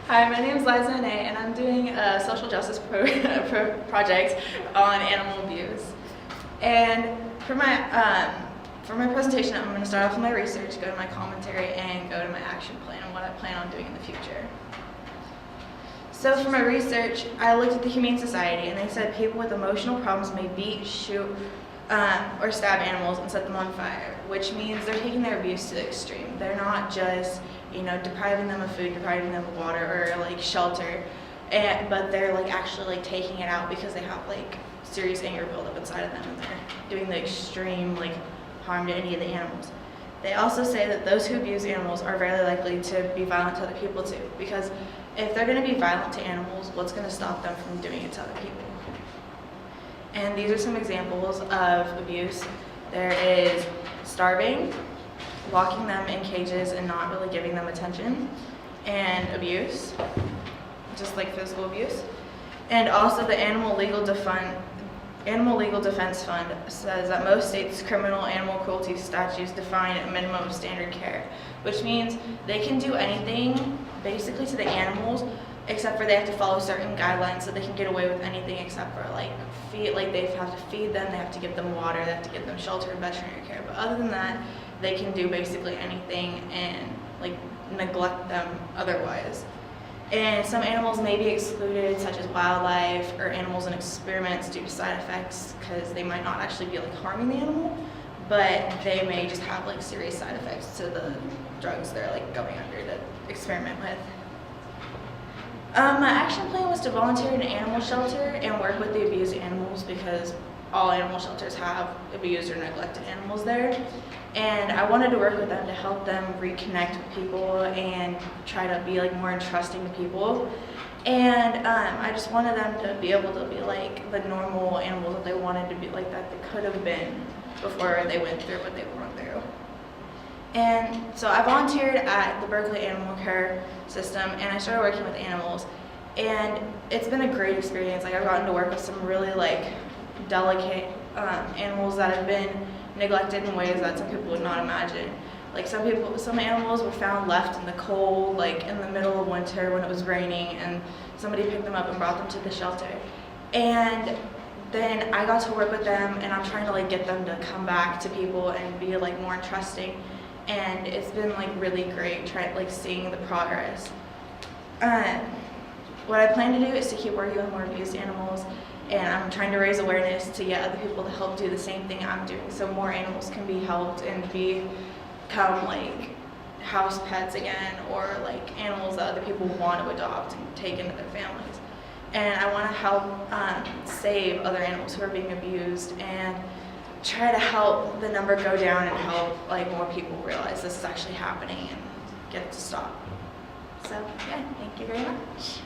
Hi, my name is Liza and I'm doing a social justice project on animal abuse. And for my presentation, I'm going to start off with my research, go to my commentary, and go to my action plan and what I plan on doing in the future. So for my research, I looked at the Humane Society, and they said people with emotional problems may beat, shoot, or stab animals and set them on fire, which means they're taking their abuse to the extreme. They're not just, depriving them of food, depriving them of water, or shelter, but they're actually taking it out because they have serious anger buildup inside of them, and they're doing the extreme harm to any of the animals. They also say that those who abuse animals are very likely to be violent to other people too, because if they're going to be violent to animals, what's going to stop them from doing it to other people? And these are some examples of abuse. There is starving, locking them in cages and not really giving them attention, and abuse, just like physical abuse. And also the Animal Legal Defense Fund says that most states' criminal animal cruelty statutes define a minimum of standard care, which means they can do anything basically to the animals except for they have to follow certain guidelines, so they can get away with anything except for they have to feed them, they have to give them water, they have to give them shelter and veterinary care. But other than that, they can do basically anything and neglect them otherwise. And some animals may be excluded, such as wildlife or animals in experiments, due to side effects, because they might not actually be harming the animal, but they may just have serious side effects to the drugs they're going under to experiment with. My action plan was to volunteer in an animal shelter and work with the abused animals, because all animal shelters have abused or neglected animals there. And I wanted to work with them to help them reconnect with people and try to be more entrusting to people. And I just wanted them to be able to be the normal animals that they wanted to be that they could have been before they went through what they went through. And so I volunteered at the Berkeley Animal Care System, and I started working with animals. And it's been a great experience. I've gotten to work with some really delicate animals that have been neglected in ways that some people would not imagine. Some animals were found left in the cold, in the middle of winter when it was raining, and somebody picked them up and brought them to the shelter. And then I got to work with them, and I'm trying to get them to come back to people and be more entrusting. And it's been really great seeing the progress. What I plan to do is to keep working with more abused animals, and I'm trying to raise awareness to get other people to help do the same thing I'm doing, so more animals can be helped and become house pets again, or animals that other people want to adopt and take into their families. And I want to help save other animals who are being abused and try to help the number go down and help more people realize this is actually happening and get it to stop. So yeah, thank you very much.